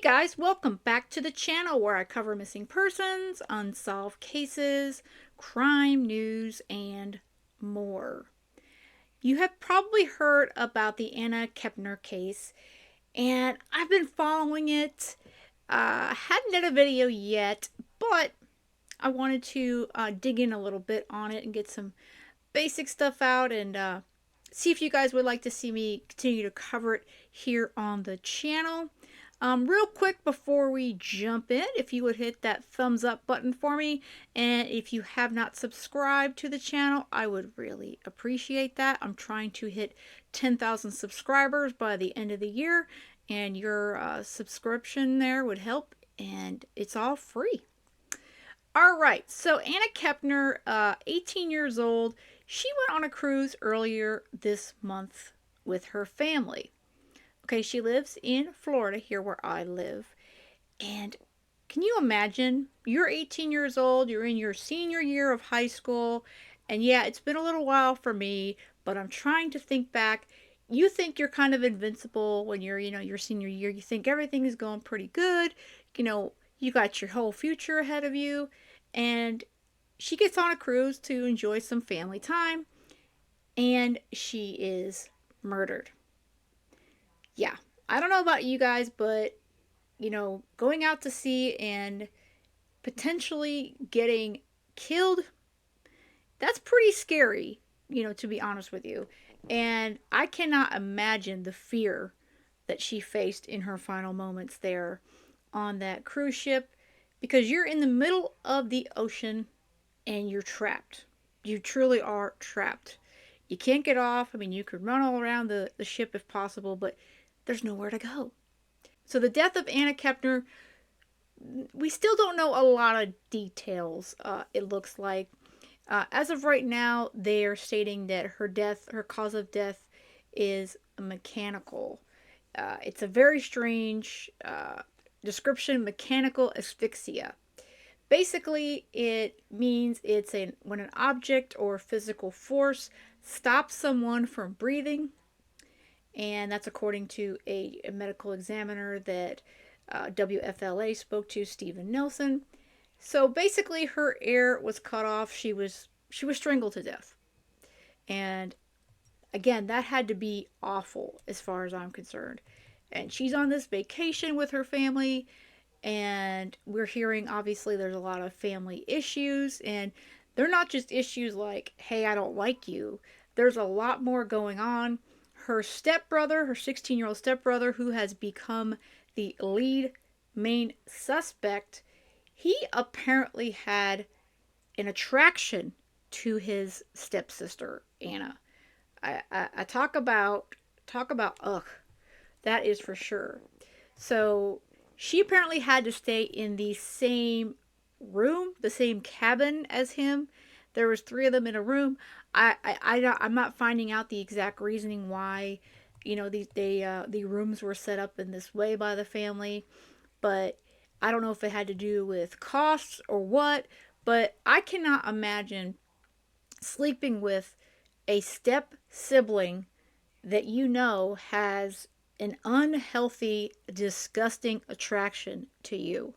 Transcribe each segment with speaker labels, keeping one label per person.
Speaker 1: Guys, welcome back to the channel where I cover missing persons, unsolved cases, crime news, and more. You have probably heard about the Anna Kepner case, and I've been following it. Hadn't done a video yet, but I wanted to dig in a little bit on it and get some basic stuff out and see if you guys would like to see me continue to cover it here on the channel. Real quick before we jump in, if you would hit that thumbs up button for me, and if you have not subscribed to the channel, I would really appreciate that. I'm trying to hit 10,000 subscribers by the end of the year, and your subscription there would help, and it's all free. All right, so Anna Kepner, 18 years old, she went on a cruise earlier this month with her family. Okay, she lives in Florida, here where I live. And can you imagine? You're 18 years old, you're in your senior year of high school, and yeah, it's been a little while for me, but I'm trying to think back. You think you're kind of invincible when you're, your senior year. You think everything is going pretty good. You got your whole future ahead of you. And she gets on a cruise to enjoy some family time, and she is murdered. Yeah, I don't know about you guys, but going out to sea and potentially getting killed, that's pretty scary, to be honest with you. And I cannot imagine the fear that she faced in her final moments there on that cruise ship, because you're in the middle of the ocean and you're trapped. You truly are trapped. You can't get off. I mean, you could run all around the ship if possible, but there's nowhere to go. So the death of Anna Kepner, we still don't know a lot of details, it looks like. As of right now, they are stating that her cause of death is mechanical. It's a very strange description, mechanical asphyxia. Basically, it means when an object or physical force stops someone from breathing, and that's according to a medical examiner that WFLA spoke to, Stephen Nelson. So basically, her air was cut off. She was strangled to death, and again, that had to be awful as far as I'm concerned. And she's on this vacation with her family, and we're hearing, obviously, there's a lot of family issues, and they're not just issues like, hey, I don't like you. There's a lot more going on. Her stepbrother, her 16-year-old stepbrother, who has become the lead main suspect, he apparently had an attraction to his stepsister, Anna. I talk about ugh, that is for sure. So she apparently had to stay in the same room, the same cabin as him. There was three of them in a room. I'm not finding out the exact reasoning why, the rooms were set up in this way by the family, but I don't know if it had to do with costs or what. But I cannot imagine sleeping with a step sibling that has an unhealthy, disgusting attraction to you.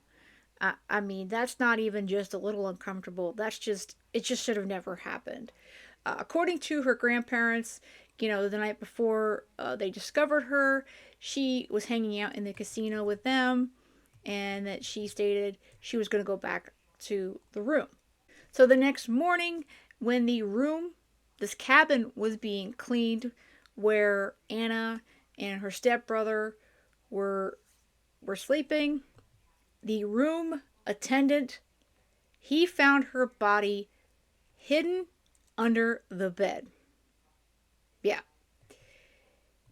Speaker 1: I mean, that's not even just a little uncomfortable. It just should have never happened. According to her grandparents, the night before they discovered her, she was hanging out in the casino with them, and that she stated she was going to go back to the room. So the next morning, when this cabin was being cleaned, where Anna and her stepbrother were sleeping, the room attendant, he found her body hidden under the bed. Yeah.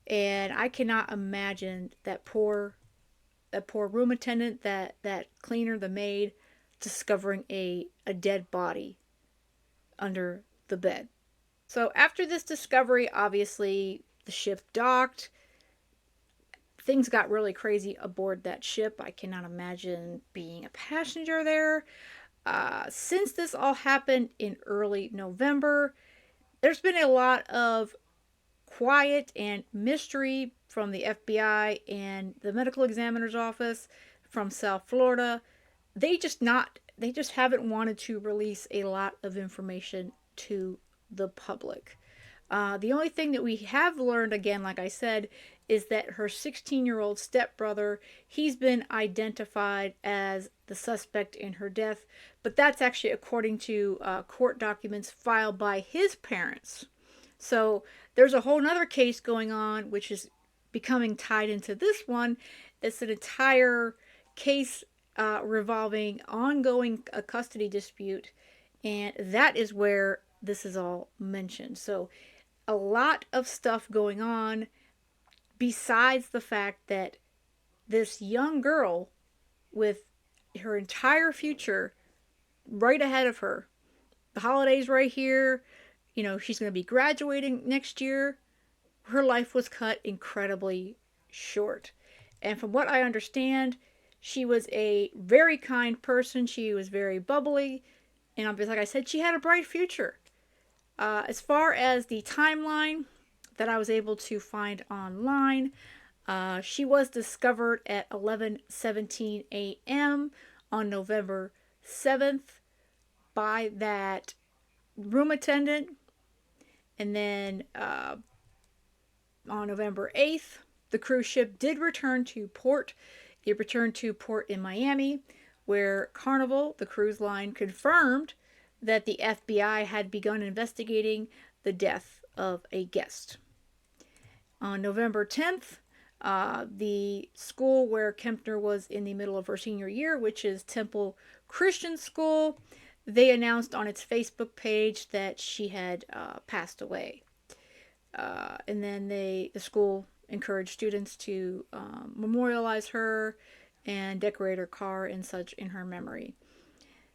Speaker 1: And I cannot imagine that poor room attendant, that cleaner, the maid, discovering a dead body under the bed. So after this discovery, obviously the ship docked. Things got really crazy aboard that ship. I cannot imagine being a passenger there. Since this all happened in early November, there's been a lot of quiet and mystery from the FBI and the medical examiner's office from South Florida. They just haven't wanted to release a lot of information to the public. The only thing that we have learned, again, like I said, is that her 16-year-old stepbrother, he's been identified as the suspect in her death, but that's actually according to court documents filed by his parents. So there's a whole other case going on, which is becoming tied into this one. It's an entire case revolving ongoing custody dispute, and that is where this is all mentioned. So a lot of stuff going on besides the fact that this young girl with her entire future right ahead of her, the holidays right here, she's going to be graduating next year. Her life was cut incredibly short. And from what I understand, she was a very kind person. She was very bubbly. And like I said, she had a bright future. As far as the timeline that I was able to find online, she was discovered at 11:17 a.m. on November 7th by that room attendant. And then on November 8th, the cruise ship did return to port. It returned to port in Miami, where Carnival, the cruise line, confirmed that the FBI had begun investigating the death of a guest. On November 10th, the school where Kepner was in the middle of her senior year, which is Temple Christian School, they announced on its Facebook page that she had passed away. And then the school encouraged students to memorialize her and decorate her car and such in her memory.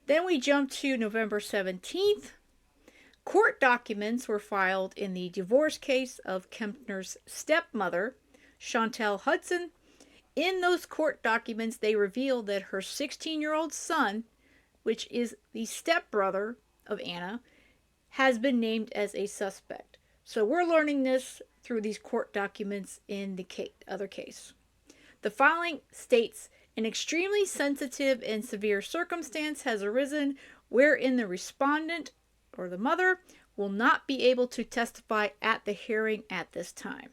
Speaker 1: Then we jump to November 17th. Court documents were filed in the divorce case of Kepner's stepmother, Chantel Hudson. In those court documents, they revealed that her 16-year-old son, which is the stepbrother of Anna, has been named as a suspect. So we're learning this through these court documents in the other case. The filing states an extremely sensitive and severe circumstance has arisen wherein the respondent or the mother will not be able to testify at the hearing at this time.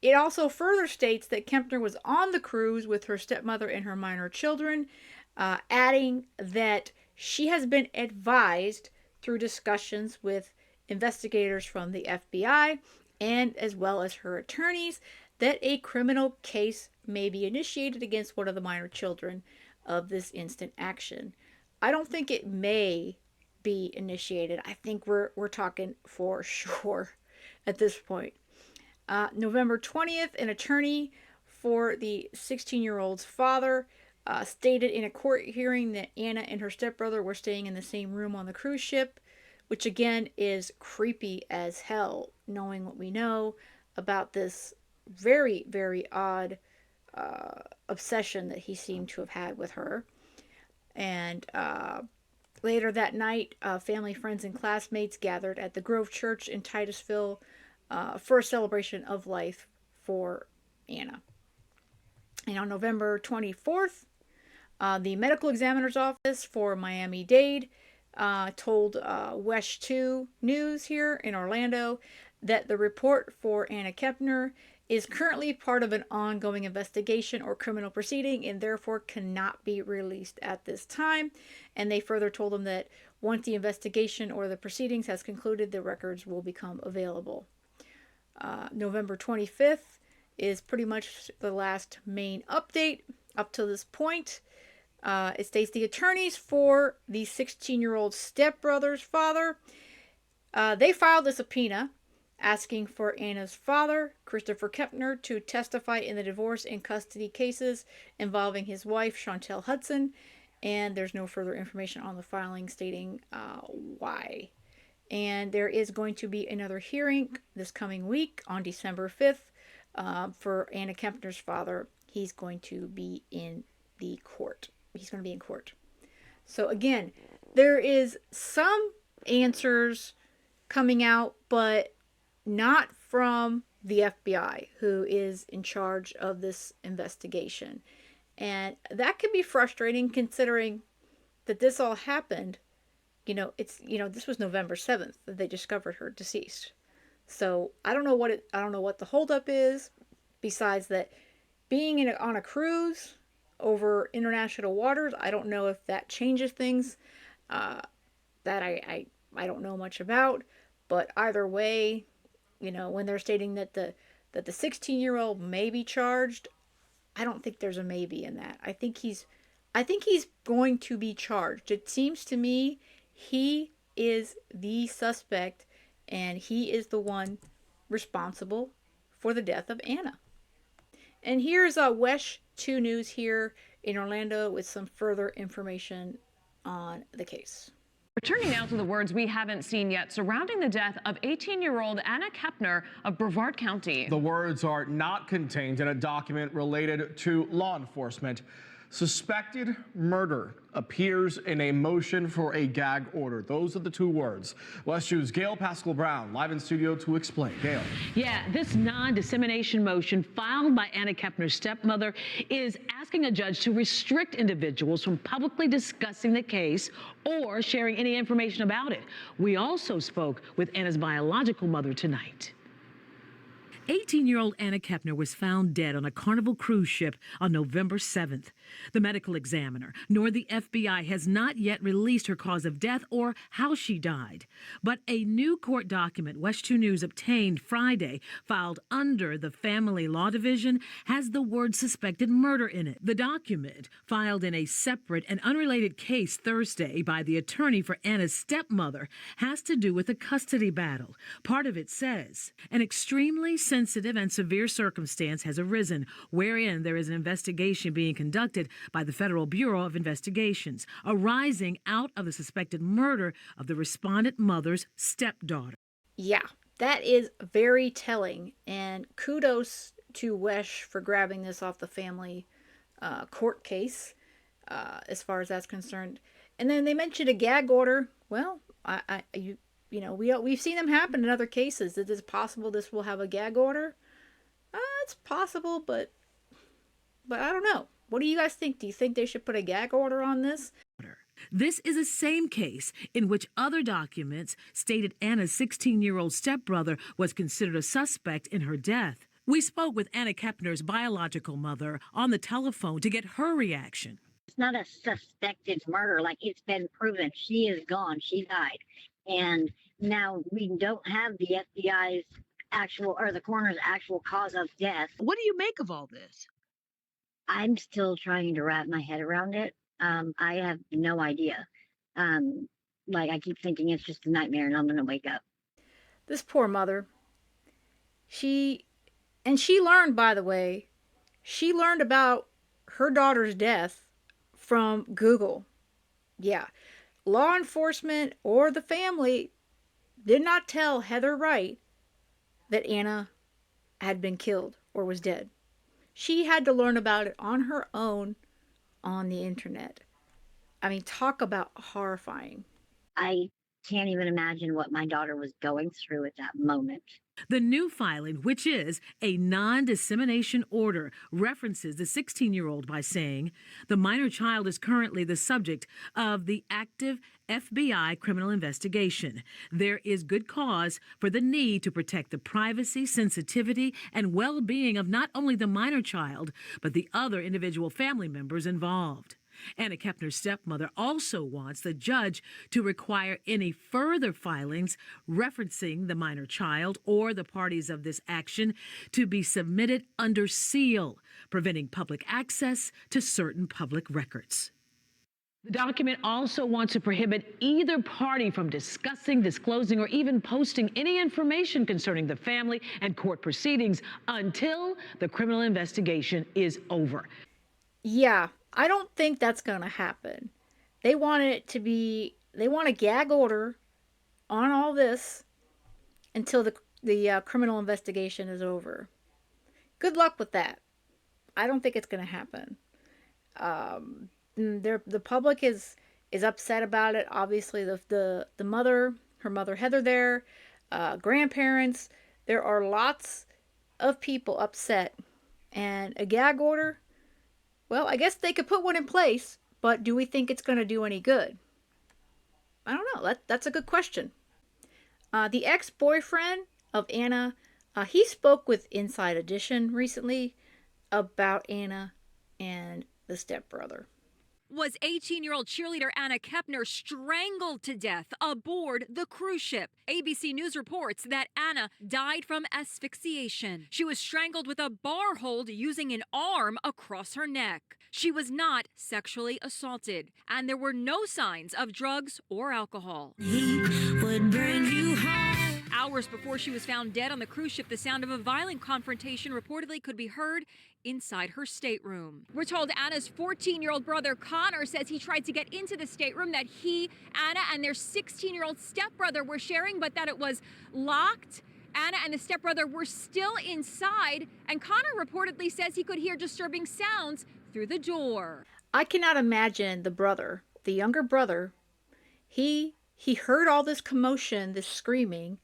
Speaker 1: It also further states that Kepner was on the cruise with her stepmother and her minor children, adding that she has been advised through discussions with investigators from the FBI and as well as her attorneys that a criminal case may be initiated against one of the minor children of this instant action. I don't think it may be initiated. I think we're talking for sure at this point. November 20th, an attorney for the 16-year-old's father stated in a court hearing that Anna and her stepbrother were staying in the same room on the cruise ship, which again is creepy as hell, knowing what we know about this very, very odd obsession that he seemed to have had with her. And later that night, family, friends, and classmates gathered at the Grove Church in Titusville for a celebration of life for Anna. And on November 24th, the medical examiner's office for Miami-Dade told Wesh 2 News here in Orlando that the report for Anna Kepner is currently part of an ongoing investigation or criminal proceeding and therefore cannot be released at this time. And they further told them that once the investigation or the proceedings has concluded, the records will become available. November 25th is pretty much the last main update up to this point. It states the attorneys for the 16-year-old stepbrother's father, they filed a subpoena asking for Anna's father, Christopher Kepner, to testify in the divorce and custody cases involving his wife, Chantel Hudson, and there's no further information on the filing stating why. And there is going to be another hearing this coming week on December 5th for Anna Kepner's father. He's going to be in the court. He's going to be in court. So again, there is some answers coming out, but not from the FBI, who is in charge of this investigation. And that can be frustrating considering that this all happened. This was November 7th that they discovered her deceased. So I don't know what the holdup is, besides that being on a cruise over international waters. I don't know if that changes things. Uh, that I don't know much about. But either way, when they're stating that the 16-year-old may be charged, I don't think there's a maybe in that. I think he's going to be charged. It seems to me he is the suspect, and he is the one responsible for the death of Anna. And here's WESH 2 News here in Orlando with some further information on the case.
Speaker 2: Returning now to the words we haven't seen yet surrounding the death of 18-year-old Anna Kepner of Brevard County.
Speaker 3: The words are not contained in a document related to law enforcement. Suspected murder appears in a motion for a gag order. Those are the two words. West News' Gail Pascal Brown live in studio to explain. Gail.
Speaker 4: Yeah, this non-dissemination motion filed by Anna Kepner's stepmother is asking a judge to restrict individuals from publicly discussing the case or sharing any information about it. We also spoke with Anna's biological mother tonight. 18-year-old Anna Kepner was found dead on a Carnival cruise ship on November 7th. The medical examiner nor the FBI has not yet released her cause of death or how she died. But a new court document West 2 News obtained Friday, filed under the Family Law Division, has the word suspected murder in it. The document, filed in a separate and unrelated case Thursday by the attorney for Anna's stepmother, has to do with a custody battle. Part of it says, an extremely sensitive and severe circumstance has arisen wherein there is an investigation being conducted by the Federal Bureau of Investigations arising out of the suspected murder of the respondent mother's stepdaughter.
Speaker 1: Yeah, that is very telling, and kudos to WESH for grabbing this off the family court case, as far as that's concerned. And then they mentioned a gag order. Well, we've seen them happen in other cases. It is possible this will have a gag order. It's possible, but I don't know. What do you guys think? Do you think they should put a gag order on this?
Speaker 4: This is the same case in which other documents stated Anna's 16-year-old stepbrother was considered a suspect in her death. We spoke with Anna Kepner's biological mother on the telephone to get her reaction.
Speaker 5: It's not a suspected murder. Like, it's been proven. She is gone. She died. And now we don't have the FBI's actual, or the coroner's actual cause of death.
Speaker 4: What do you make of all this?
Speaker 5: I'm still trying to wrap my head around it. I have no idea. I keep thinking it's just a nightmare and I'm going to wake up.
Speaker 1: This poor mother. She learned, by the way, she learned about her daughter's death from Google. Yeah. Law enforcement or the family did not tell Heather Wright that Anna had been killed or was dead. She had to learn about it on her own on the internet. I mean, talk about horrifying.
Speaker 5: I can't even imagine what my daughter was going through at that moment.
Speaker 4: The new filing, which is a non-dissemination order, references the 16-year-old by saying the minor child is currently the subject of the active FBI criminal investigation. There is good cause for the need to protect the privacy, sensitivity, and well-being of not only the minor child, but the other individual family members involved. Anna Kepner's stepmother also wants the judge to require any further filings referencing the minor child or the parties of this action to be submitted under seal, preventing public access to certain public records. The document also wants to prohibit either party from discussing, disclosing, or even posting any information concerning the family and court proceedings until the criminal investigation is over.
Speaker 1: Yeah, I don't think that's going to happen. They want a gag order on all this until the criminal investigation is over. Good luck with that. I don't think it's going to happen. The public is upset about it. Obviously, the mother, her mother Heather there, grandparents. There are lots of people upset. And a gag order, well, I guess they could put one in place, but do we think it's going to do any good? I don't know. That's a good question. The ex boyfriend of Anna, he spoke with Inside Edition recently about Anna and the stepbrother.
Speaker 6: Was 18-year-old cheerleader Anna Kepner strangled to death aboard the cruise ship. ABC News reports that Anna died from asphyxiation. She was strangled with a bar hold using an arm across her neck. She was not sexually assaulted, and there were no signs of drugs or alcohol. He would bring you home. Hours before she was found dead on the cruise ship, the sound of a violent confrontation reportedly could be heard inside her stateroom. We're told Anna's 14-year-old brother Connor says he tried to get into the stateroom that he, Anna, and their 16-year-old stepbrother were sharing, but that it was locked. Anna and the stepbrother were still inside, and Connor reportedly says he could hear disturbing sounds through the door.
Speaker 1: I cannot imagine the brother, the younger brother, he heard all this commotion, this screaming,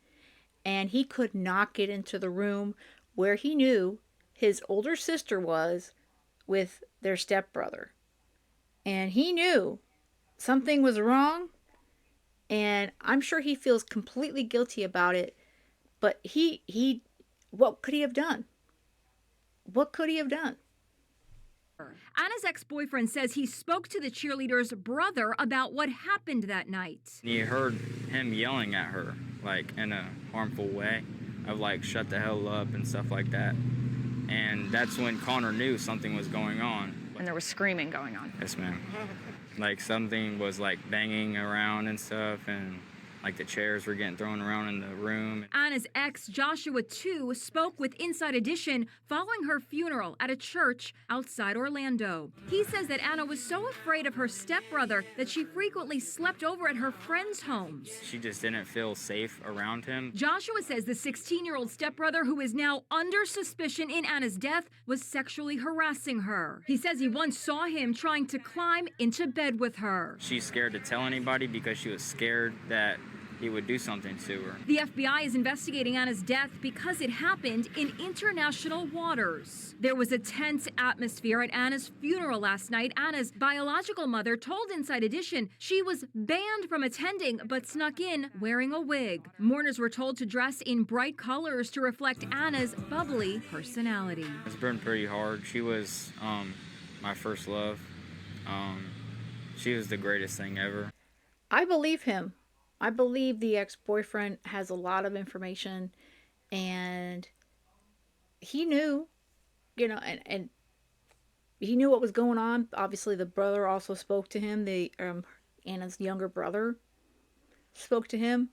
Speaker 1: and he could not get into the room where he knew his older sister was with their stepbrother. And he knew something was wrong, and I'm sure he feels completely guilty about it, but he what could he have done? What could he have done?
Speaker 6: Anna's ex-boyfriend says he spoke to the cheerleader's brother about what happened that night.
Speaker 7: You heard him yelling at her, like, in a harmful way, of, like, shut the hell up and stuff like that. And that's when Connor knew something was going on.
Speaker 8: And there was screaming going on.
Speaker 7: Yes, ma'am. Like, something was, like, banging around and stuff, and, like, the chairs were getting thrown around in the room.
Speaker 6: Anna's ex, Joshua, too, spoke with Inside Edition following her funeral at a church outside Orlando. He says that Anna was so afraid of her stepbrother that she frequently slept over at her friends' homes.
Speaker 7: She just didn't feel safe around him.
Speaker 6: Joshua says the 16-year-old stepbrother, who is now under suspicion in Anna's death, was sexually harassing her. He says he once saw him trying to climb into bed with her.
Speaker 7: She's scared to tell anybody because she was scared that he would do something to her.
Speaker 6: The FBI is investigating Anna's death because it happened in international waters. There was a tense atmosphere at Anna's funeral last night. Anna's biological mother told Inside Edition she was banned from attending but snuck in wearing a wig. Mourners were told to dress in bright colors to reflect Anna's bubbly personality.
Speaker 7: It's been pretty hard. She was my first love. She was the greatest thing ever.
Speaker 1: I believe him. I believe the ex-boyfriend has a lot of information, and he knew, and he knew what was going on. Obviously, the brother also spoke to him. Anna's younger brother spoke to him,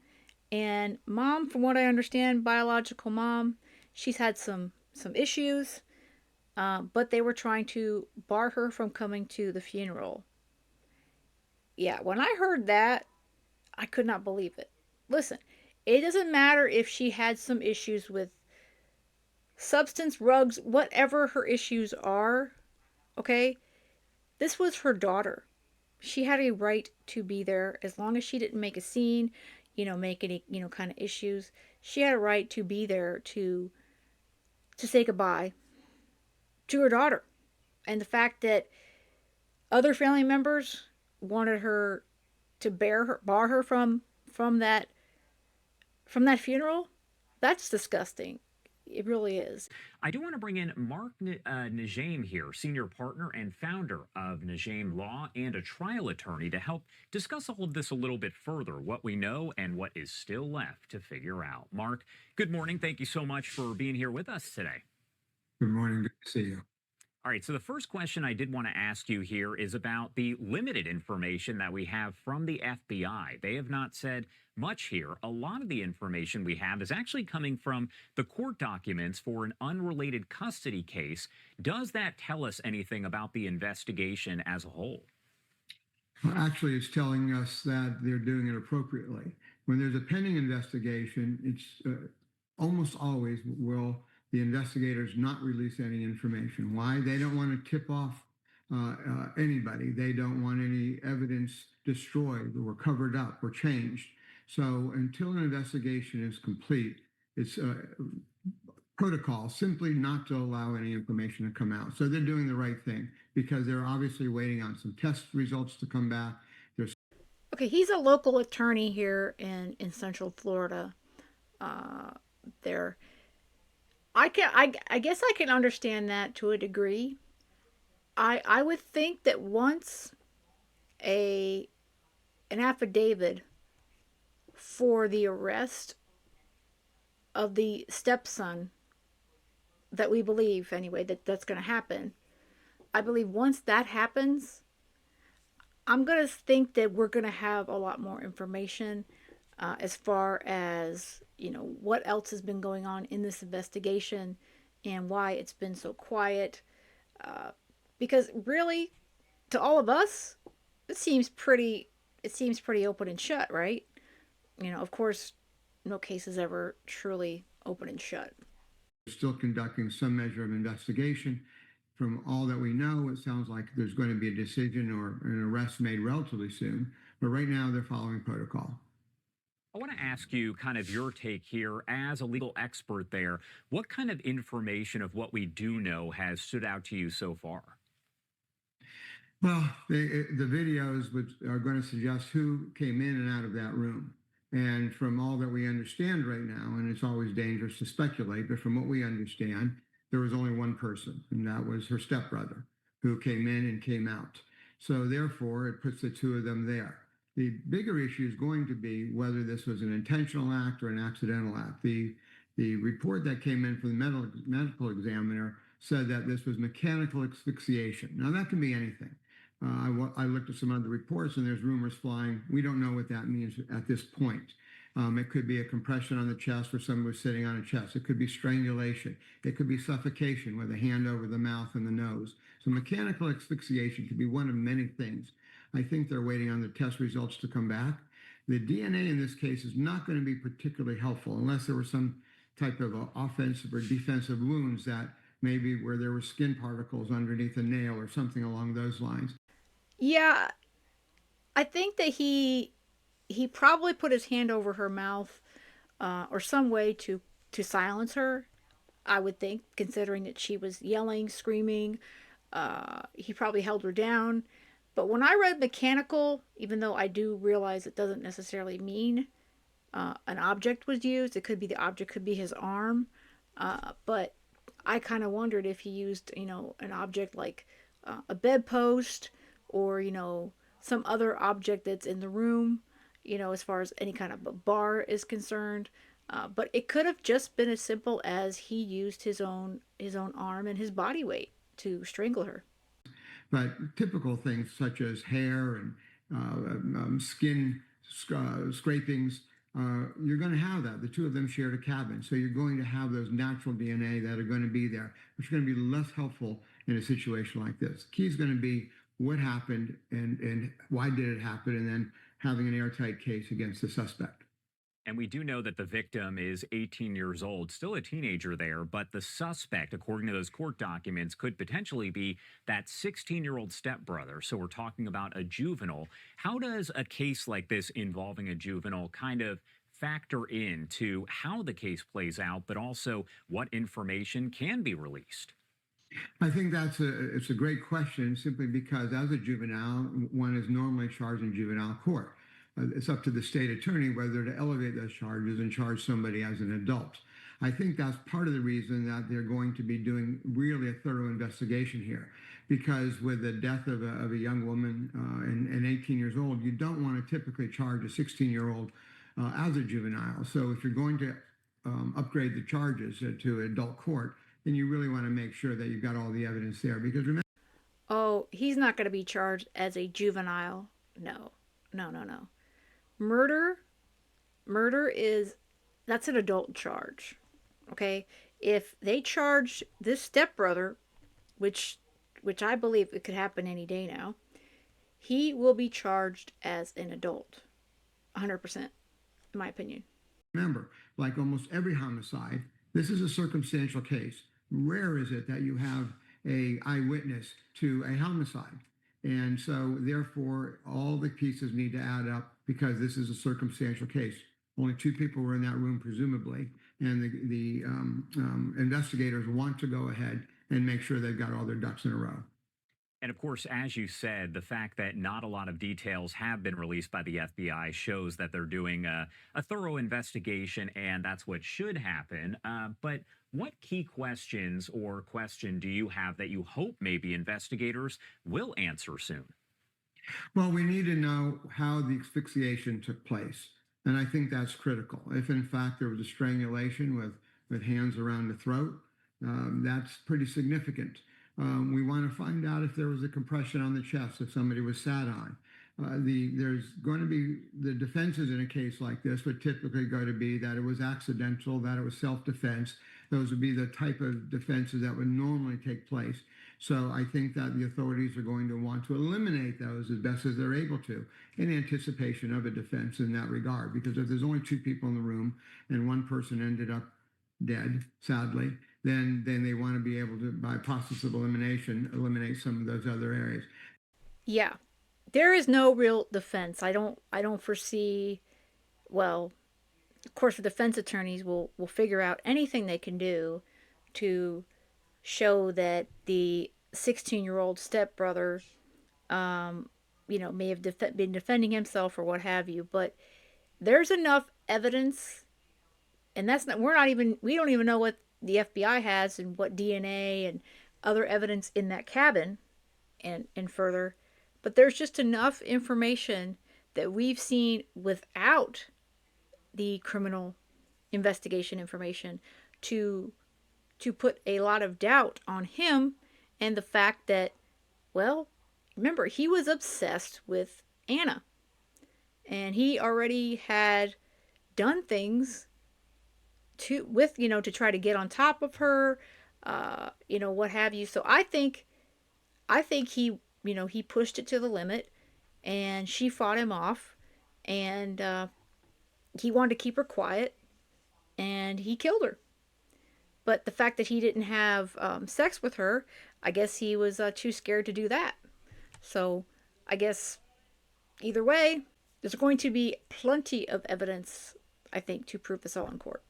Speaker 1: and mom, from what I understand, biological mom, she's had some issues, but they were trying to bar her from coming to the funeral. Yeah, when I heard that, I could not believe it. Listen, it doesn't matter if she had some issues with substance, drugs, whatever her issues are, okay? This was her daughter. She had a right to be there as long as she didn't make a scene, make any, kind of issues. She had a right to be there to say goodbye to her daughter. And the fact that other family members wanted her to bar her from that funeral, that's disgusting. It really is.
Speaker 9: I do want to bring in Mark Najim here, senior partner and founder of Najim Law and a trial attorney, to help discuss all of this a little bit further, what we know and what is still left to figure out. Mark, good morning. Thank you so much for being here with us today.
Speaker 10: Good morning. Good to see you.
Speaker 9: All right, so the first question I did want to ask you here is about the limited information that we have from the FBI. They have not said much here. A lot of the information we have is actually coming from the court documents for an unrelated custody case. Does that tell us anything about the investigation as a whole?
Speaker 10: Well, actually, it's telling us that they're doing it appropriately. When there's a pending investigation, it's almost always will the investigators not release any information. Why? They don't want to tip off anybody. They don't want any evidence destroyed or covered up or changed. So until an investigation is complete, it's protocol simply not to allow any information to come out. So they're doing the right thing because they're obviously waiting on some test results to come back. There's
Speaker 1: Okay, he's a local attorney here in Central Florida. There, I guess I can understand that to a degree. I would think that once a an affidavit for the arrest of the stepson, that we believe anyway that that's going to happen, I believe once that happens, I'm going to think that we're going to have a lot more information as far as, what else has been going on in this investigation and why it's been so quiet. Because really, to all of us, it seems pretty open and shut, right? Of course, no case is ever truly open and shut.
Speaker 10: still conducting some measure of investigation. From all that we know, it sounds like there's going to be a decision or an arrest made relatively soon. But right now, they're following protocol.
Speaker 9: I want to ask you kind of your take here as a legal expert there. What kind of information of what we do know has stood out to you so far?
Speaker 10: Well, the videos are going to suggest who came in and out of that room. And from all that we understand right now, and it's always dangerous to speculate, but from what we understand, there was only one person, and that was her stepbrother, who came in and came out. So therefore, it puts the two of them there. The bigger issue is going to be whether this was an intentional act or an accidental act. The report that came in from the medical examiner said that this was mechanical asphyxiation. Now, that can be anything. I looked at some other reports, and there's rumors flying. We don't know what that means at this point. It could be a compression on the chest where someone was sitting on a chest. It could be strangulation. It could be suffocation with a hand over the mouth and the nose. So mechanical asphyxiation could be one of many things. I think they're waiting on the test results to come back. The DNA in this case is not going to be particularly helpful unless there were some type of offensive or defensive wounds that maybe where there were skin particles underneath a nail or something along those lines.
Speaker 1: Yeah, I think that he probably put his hand over her mouth or some way to silence her. I would think, considering that she was yelling, screaming, he probably held her down. But when I read mechanical, even though I do realize it doesn't necessarily mean an object was used, it could be the object could be his arm. But I kind of wondered if he used, an object like a bedpost or, some other object that's in the room, as far as any kind of a bar is concerned. But it could have just been as simple as he used his own arm and his body weight to strangle her.
Speaker 10: But typical things such as hair and skin scrapings, you're going to have that. The two of them shared a cabin. So you're going to have those natural DNA that are going to be there, which are going to be less helpful in a situation like this. The key is going to be what happened and why did it happen, and then having an airtight case against the suspect.
Speaker 9: And we do know that the victim is 18 years old, still a teenager there, but the suspect, according to those court documents, could potentially be that 16-year-old stepbrother. So we're talking about a juvenile. How does a case like this involving a juvenile kind of factor into how the case plays out, but also what information can be released?
Speaker 10: I think it's a great question, simply because as a juvenile, one is normally charged in juvenile court. It's up to the state attorney whether to elevate those charges and charge somebody as an adult. I think that's part of the reason that they're going to be doing really a thorough investigation here, because with the death of a young woman and 18 years old, you don't want to typically charge a 16-year-old as a juvenile. So if you're going to upgrade the charges to adult court, then you really want to make sure that you've got all the evidence there. Because remember,
Speaker 1: oh, he's not going to be charged as a juvenile. No. Murder that's an adult charge. Okay? If they charge this stepbrother, which I believe it could happen any day now, he will be charged as an adult. 100%, in my opinion.
Speaker 10: remember, like almost every homicide, this is a circumstantial case. Rare is it that you have a eyewitness to a homicide. And so therefore all the pieces need to add up because this is a circumstantial case. Only two people were in that room, presumably, and the investigators want to go ahead and make sure they've got all their ducks in a row.
Speaker 9: And of course, as you said, the fact that not a lot of details have been released by the FBI shows that they're doing a thorough investigation, and that's what should happen. But what key questions or question do you have that you hope maybe investigators will answer soon?
Speaker 10: Well, we need to know how the asphyxiation took place. And I think that's critical. If in fact there was a strangulation with hands around the throat, that's pretty significant. We want to find out if there was a compression on the chest, if somebody was sat on. There's going to be the defenses in a case like this would typically go to be that it was accidental, that it was self-defense. Those would be the type of defenses that would normally take place. So I think that the authorities are going to want to eliminate those as best as they're able to in anticipation of a defense in that regard. Because if there's only two people in the room and one person ended up dead, sadly, then they want to be able to, by process of elimination, eliminate some of those other areas.
Speaker 1: Yeah. There is no real defense. I don't foresee, well, of course the defense attorneys will figure out anything they can do to show that the 16-year-old stepbrother may have been defending himself or what have you, but there's enough evidence, and we don't even know what the FBI has and what DNA and other evidence in that cabin and further, but there's just enough information that we've seen without the criminal investigation information to put a lot of doubt on him, and the fact that, well, remember, he was obsessed with Anna, and he already had done things to try to get on top of her, what have you. So I think he pushed it to the limit, and she fought him off, and he wanted to keep her quiet, and he killed her. But the fact that he didn't have sex with her, I guess he was too scared to do that. So I guess either way, there's going to be plenty of evidence, I think, to prove this all in court.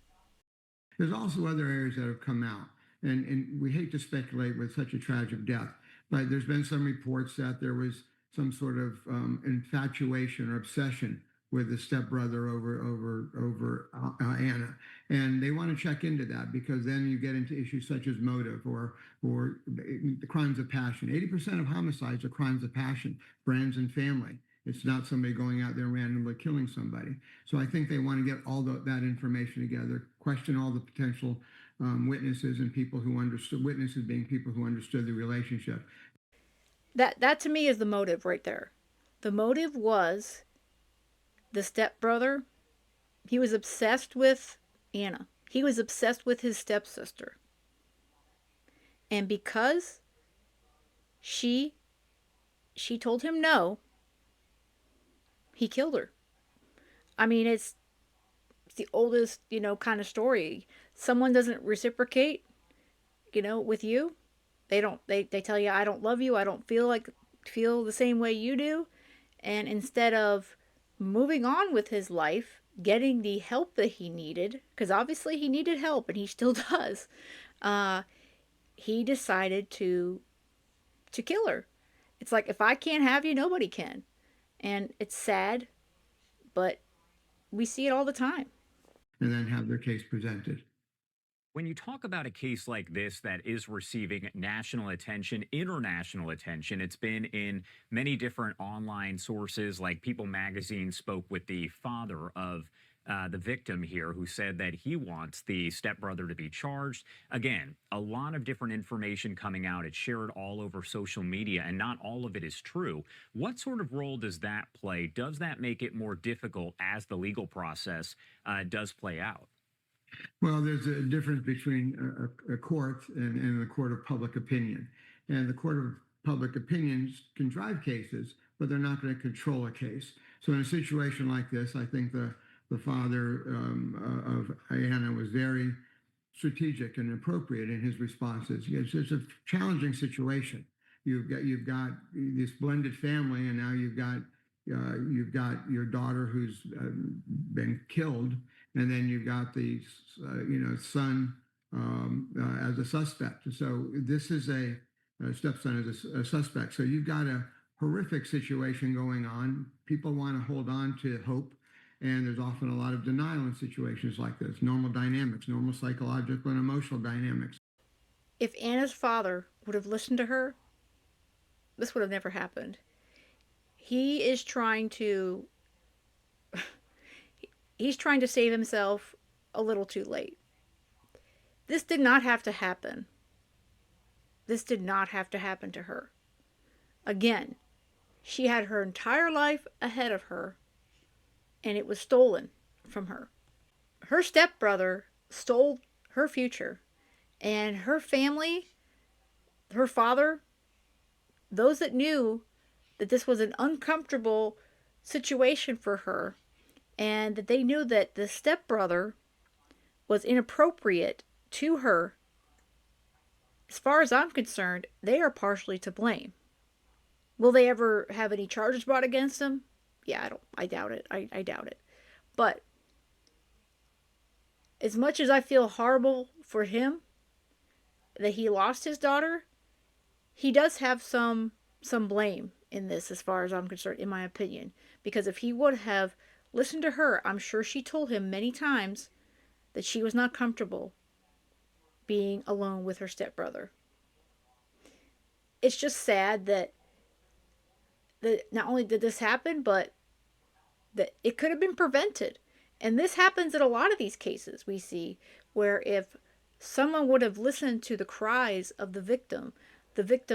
Speaker 10: There's also other areas that have come out, and we hate to speculate with such a tragic death, but there's been some reports that there was some sort of infatuation or obsession with the stepbrother over Anna, and they want to check into that, because then you get into issues such as motive or the crimes of passion. 80% of homicides are crimes of passion, friends and family. It's not somebody going out there randomly killing somebody. So I think they want to get all that information together, question all the potential witnesses and people who understood, witnesses being people who understood the relationship.
Speaker 1: That to me is the motive right there. The motive was the stepbrother. He was obsessed with Anna. He was obsessed with his stepsister. And because she told him no, he killed her. I mean, it's the oldest, kind of story. Someone doesn't reciprocate, with you. They tell you, I don't love you. I don't feel the same way you do. And instead of moving on with his life, getting the help that he needed, because obviously he needed help and he still does, he decided to kill her. It's like, if I can't have you, nobody can. And it's sad, but we see it all the time.
Speaker 10: And then have their case presented.
Speaker 9: When you talk about a case like this that is receiving national attention, international attention, it's been in many different online sources, like People Magazine spoke with the father of the victim here, who said that he wants the stepbrother to be charged. Again, a lot of different information coming out. It's shared all over social media, and not all of it is true. What sort of role does that play? Does that make it more difficult as the legal process does play out?
Speaker 10: Well, there's a difference between a court and the court of public opinion. And the court of public opinions can drive cases, but they're not going to control a case. So in a situation like this, I think the father of Anna was very strategic and appropriate in his responses. It's a challenging situation. You've got this blended family, and now you've got you've got your daughter who's been killed, and then you've got the son as a suspect. So this is a stepson as a suspect. So you've got a horrific situation going on. People want to hold on to hope, and there's often a lot of denial in situations like this. Normal dynamics, normal psychological and emotional dynamics.
Speaker 1: If Anna's father would have listened to her, this would have never happened. He is trying to he's trying to save himself a little too late. This did not have to happen. This did not have to happen to her. Again, she had her entire life ahead of her, and it was stolen from her. Her stepbrother stole her future, and her family, her father, those that knew that this was an uncomfortable situation for her, and that they knew that the stepbrother was inappropriate to her, as far as I'm concerned, they are partially to blame. Will they ever have any charges brought against him? Yeah, I doubt it. I doubt it. But as much as I feel horrible for him that he lost his daughter, he does have some blame in this, as far as I'm concerned, in my opinion. Because if he would have listened to her, I'm sure she told him many times that she was not comfortable being alone with her stepbrother. It's just sad that not only did this happen, but that it could have been prevented. And this happens in a lot of these cases we see, where if someone would have listened to the cries of the victim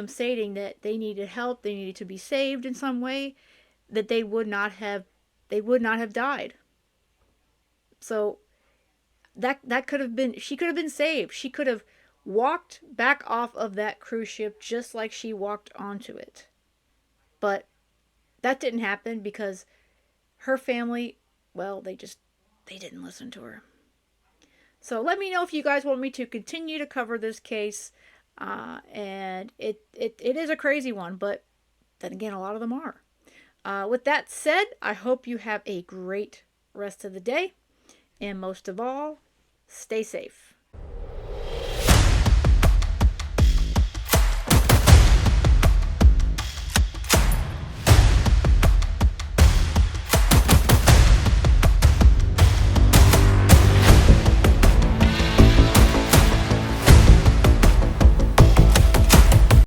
Speaker 1: stating that they needed help, they needed to be saved in some way, that they would not have died. So that could have been, she could have been saved. She could have walked back off of that cruise ship just like she walked onto it. But that didn't happen because her family, well, they didn't listen to her. So let me know if you guys want me to continue to cover this case. And it is a crazy one, but then again, a lot of them are. With that said, I hope you have a great rest of the day. And most of all, stay safe.